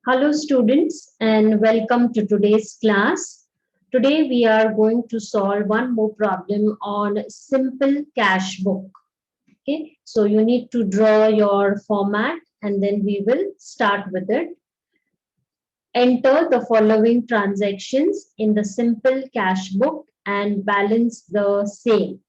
Hello students and welcome to today's class. Today we are going to solve one more problem on simple cash book. Okay, so you need to draw your format and then we will start with it. Enter the following transactions in the simple cash book and balance the same.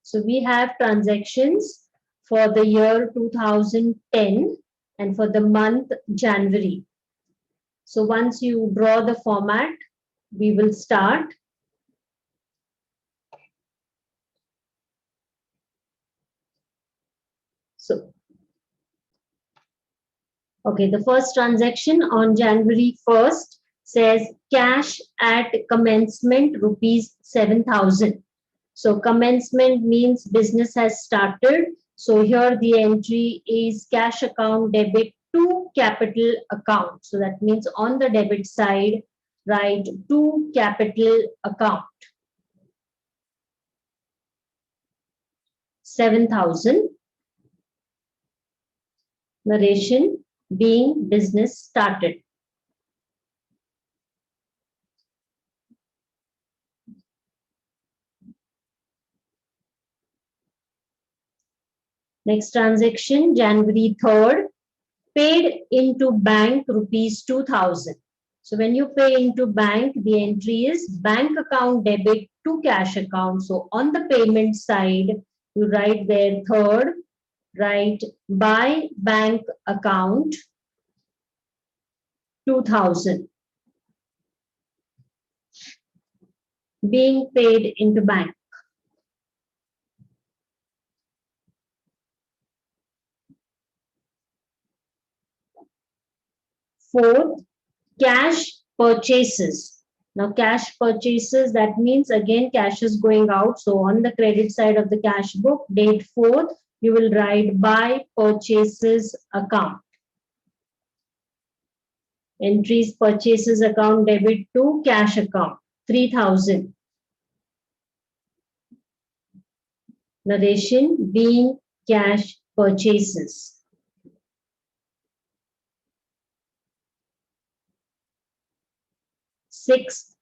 So we have transactions for the year 2010 and for the month January. So once you draw the format, we will start. So, okay, the first transaction on January 1st says cash at commencement rupees 7,000. So commencement means business has started. So here the entry is cash account debit to capital account. So that means on the debit side, write to capital account. 7,000. Narration being business started. Next transaction, January 3rd, paid into bank rupees 2,000. So when you pay into bank, the entry is bank account debit to cash account. So on the payment side, you write there third, write by bank account 2,000 being paid into bank. Fourth, cash purchases. Now cash purchases, that means again cash is going out. So on the credit side of the cash book, date 4th, you will write by purchases account. Entries purchases account debit to cash account 3,000. Narration being cash purchases. Sixth,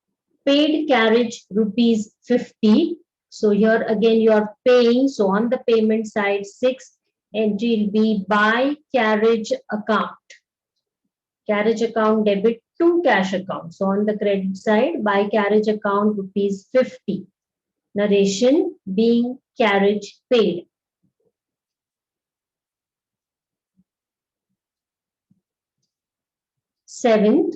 paid carriage rupees 50. So here again you are paying. So on the payment side, sixth entry will be by carriage account. Carriage account debit to cash account. So on the credit side, by carriage account rupees 50. Narration being carriage paid. Seventh,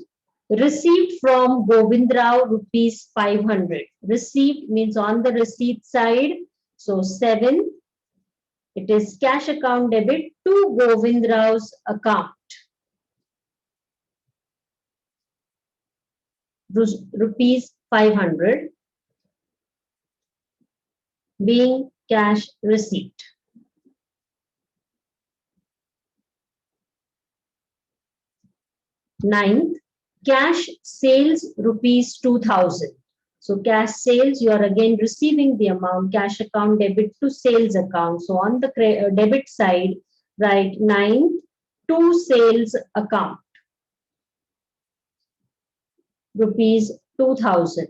received from Govindrao rupees 500. Received means on the receipt side. So 7, it is cash account debit to Govindrao's account. Rupees 500 being cash receipt. Ninth, cash sales rupees 2,000. So cash sales, you are again receiving the amount, cash account debit to sales account. So on the debit side, write 9 to sales account, rupees 2,000.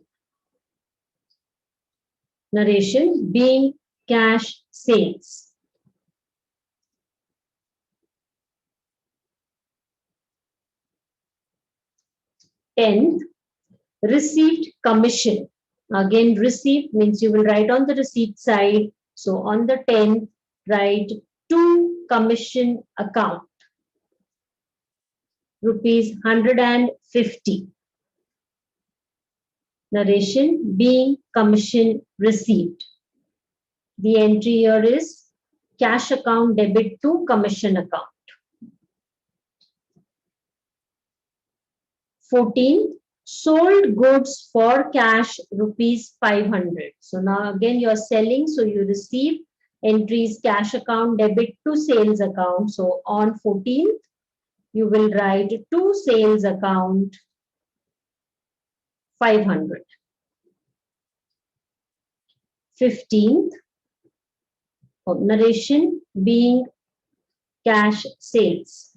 Narration being cash sales. Tenth, received commission. Again, receipt means you will write on the receipt side. So on the 10th, write to commission account, rupees 150. Narration being commission received. The entry here is cash account debit to commission account. 14, sold goods for cash rupees 500. So now again you're selling, so you receive entries cash account debit to sales account. So on 14th, you will write to sales account 500. 15th, narration being cash sales.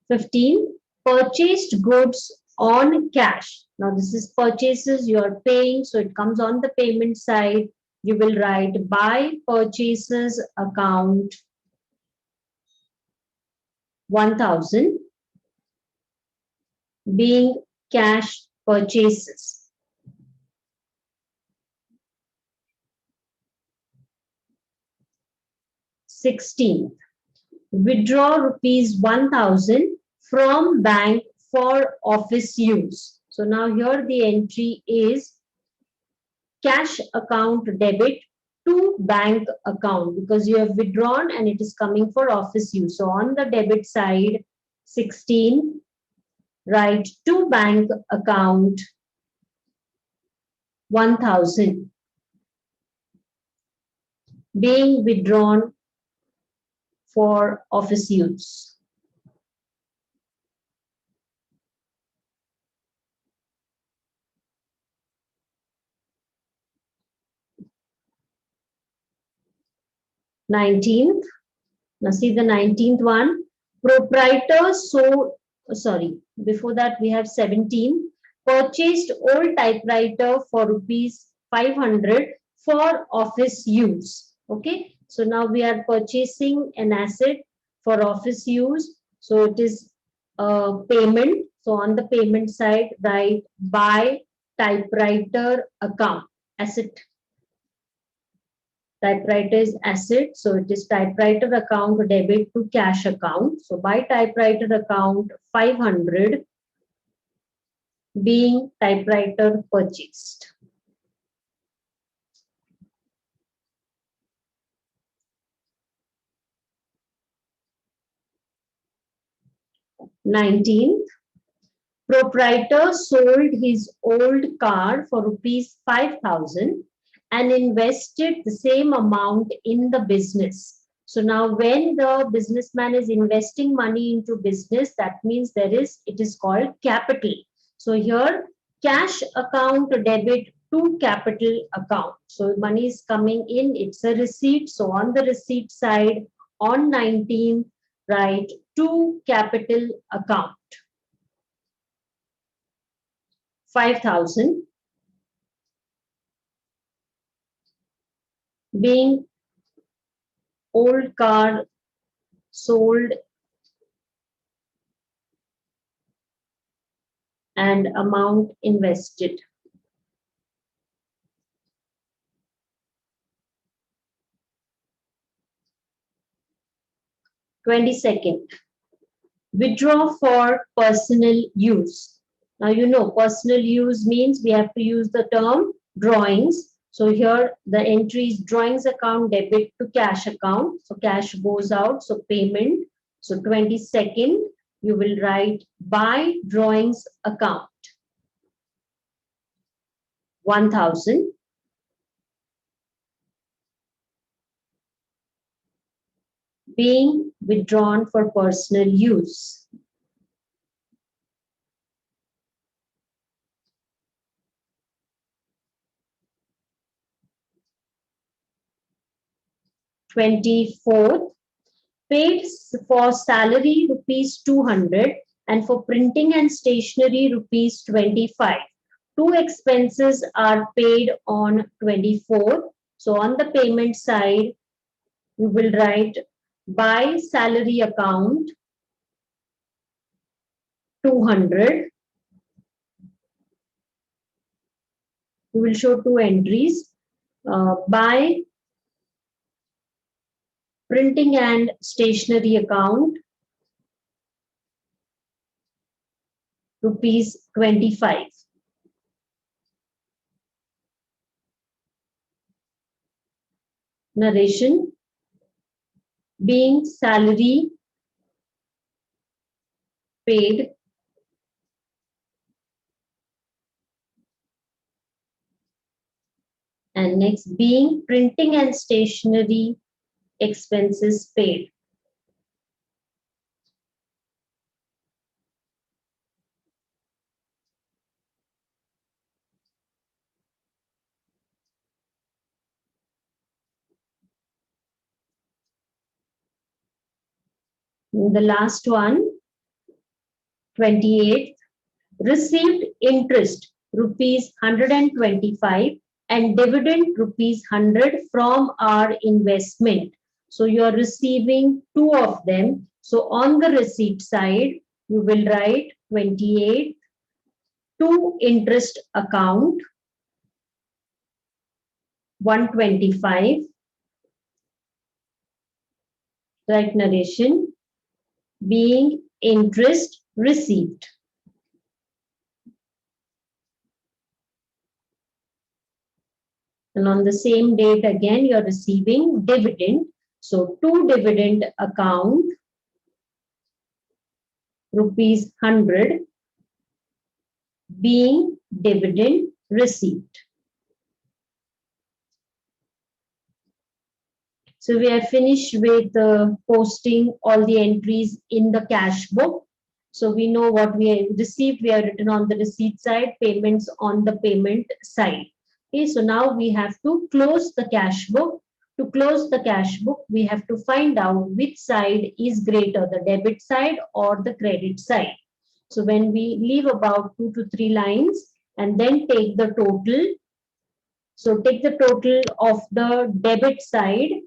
15. Purchased goods on cash. Now this is purchases you are paying, so it comes on the payment side. You will write by purchases account 1000 being cash purchases. 16. Withdraw rupees 1000 from bank for office use. So now here the entry is cash account debit to bank account because you have withdrawn and it is coming for office use. So on the debit side, 16, write to bank account 1000 being withdrawn for office use. Nineteenth. Now see the 19th one. Proprietor sold, sorry, before that we have 17. Purchased old typewriter for rupees 500 for office use. Okay, so now we are purchasing an asset for office use. So it is payment. So on the payment side, write by typewriter account, asset. Typewriter is asset, so it is typewriter account debit to cash account. So by typewriter account 500 being typewriter purchased. Nineteenth, proprietor sold his old car for rupees 5,000 and invested the same amount in the business. So now when the businessman is investing money into business, that means it is called capital. So here cash account debit to capital account. So money is coming in, it's a receipt. So on the receipt side, on 19th, write to capital account 5,000 being old car sold and amount invested. Twenty-second, withdraw for personal use. Now you know personal use means we have to use the term drawings. So here the entry is drawings account debit to cash account. So cash goes out, so payment. So 22nd, you will write by drawings account 1000 being withdrawn for personal use. Twenty-fourth, paid for salary rupees 200 and for printing and stationery rupees 25. Two expenses are paid on 24th. So on the payment side, you will write by salary account 200. You will show two entries. By printing and stationery account rupees 25. Narration being salary paid and next being printing and stationery expenses paid. The last one, 28th, received interest rupees 125 and dividend rupees 100 from our investment. So you are receiving two of them. So on the receipt side, you will write 28 to interest account 125, right narration, being interest received. And on the same date again, you're receiving dividend. So to dividend account rupees 100 being dividend received. So we have finished with posting all the entries in the cash book. So we know what we have received. We have written on the receipt side, payments on the payment side. Okay, so now we have to close the cash book. To close the cash book, we have to find out which side is greater, the debit side or the credit side. So when we leave about 2 to 3 lines and then take the total. So take the total of the debit side.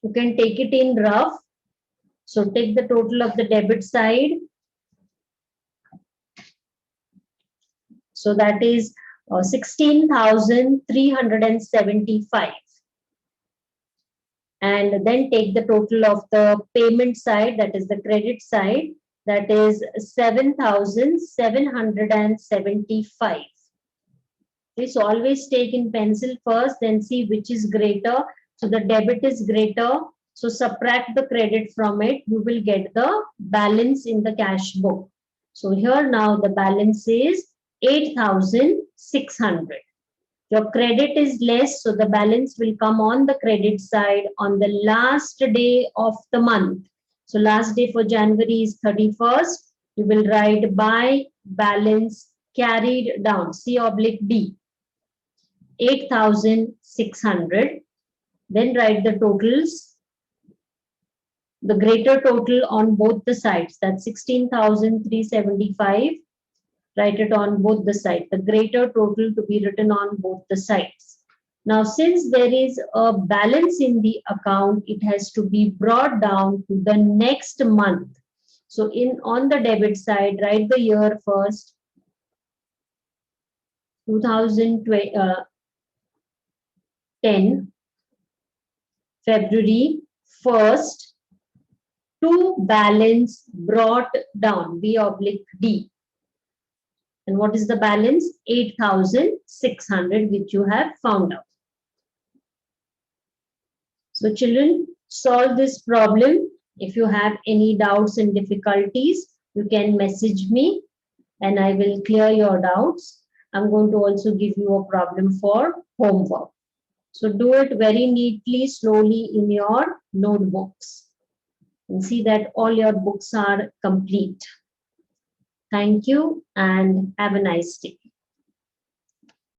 You can take it in rough. So take the total of the debit side. So that is 16,375. And then take the total of the payment side, that is the credit side, that is 7,775. Okay, so always take in pencil first, then see which is greater. So the debit is greater. So subtract the credit from it. You will get the balance in the cash book. So here now the balance is 8,600. Your credit is less, so the balance will come on the credit side on the last day of the month. So last day for January is 31st. You will write by balance carried down, C/D, 8,600. Then write the totals, the greater total on both the sides. That's 16,375. Write it on both the sides. The greater total to be written on both the sides. Now, since there is a balance in the account, it has to be brought down to the next month. So on the debit side, write the year first. 2010 February 1st to balance brought down, B/D. And what is the balance? 8,600, which you have found out. So children, solve this problem. If you have any doubts and difficulties, you can message me and I will clear your doubts. I'm going to also give you a problem for homework. So do it very neatly, slowly in your notebooks. And see that all your books are complete. Thank you and have a nice day.